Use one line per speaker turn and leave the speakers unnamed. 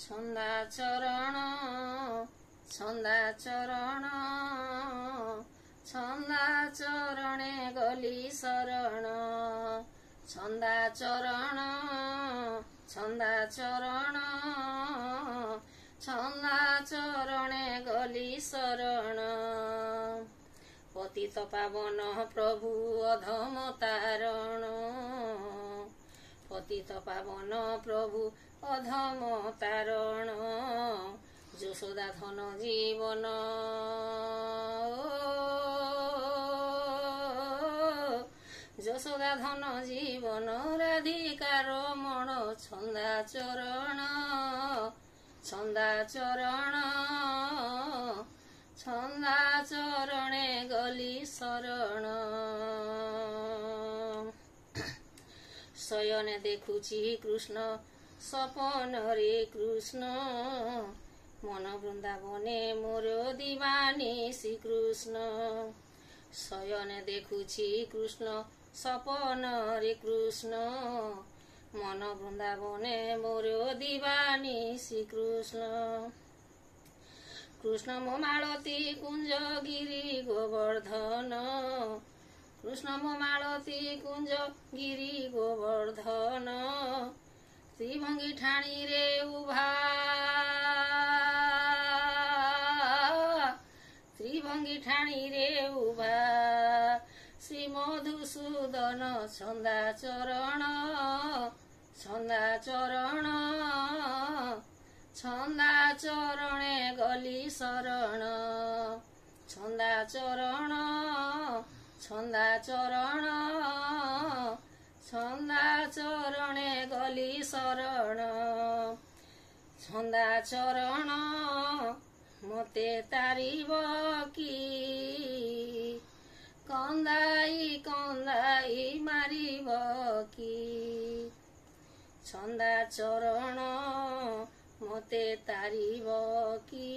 ଛନ୍ଦା ଚରଣ ଛନ୍ଦା ଚରଣ ଛନ୍ଦା ଚରଣେ ଗଲି ଶରଣ ଛନ୍ଦା ଚରଣ ଛନ୍ଦା ଚରଣ ଛନ୍ଦା ଚରଣେ ଗଲି ଶରଣ ପତିତ ପାବନ ପ୍ରଭୁ ଅଧମ ତାରଣ ପତିତ ପାବନ ପ୍ରଭୁ ଅଧମ ତାରଣ ଯଶୋଦା ଧନ ଜୀବନ ଯଶୋଦା ଧନ ଜୀବନ ରାଧିକାର ମଣ ଛନ୍ଦା ଚରଣ ଛନ୍ଦା ଚରଣ ଛନ୍ଦା ଚରଣେ ଗଲି ଶରଣ ଶୟନେ ଦେଖୁଛି କୃଷ୍ଣ ସପନରେ କୃଷ୍ଣ ମନ ବୃନ୍ଦାବନେ ମୋର ଦିବାନୀ ଶ୍ରୀକୃଷ୍ଣ ଶୟନେ ଦେଖୁଛି କୃଷ୍ଣ ସପନରେ କୃଷ୍ଣ ମନ ବୃନ୍ଦାବନେ ମୋର ଦିବାନୀ ଶ୍ରୀକୃଷ୍ଣ কৃষ্ণ মো মালতী কুঞ্জ গিরি গোবর্ধন কৃষ্ণ মো মালতী কুঞ্জ গিরি গোবর্ধন শ্রীভঙ্গি ঠাণি রে উভা শ্রীভঙ্গি ঠাণি রে উভা শ্রী মধুসূদন ছন্দা চরণ ছন্দা চরণ ছন্দা চরণে গলি শরণ ছন্দা চরণ ছন্দা চরণ ছন্দা চরণে গলি শরণ ছন্দা চরণ মতে তারিব কি কন্দাই কন্দাই মারিব কি ছন্দা চরণ মতে তারিব কি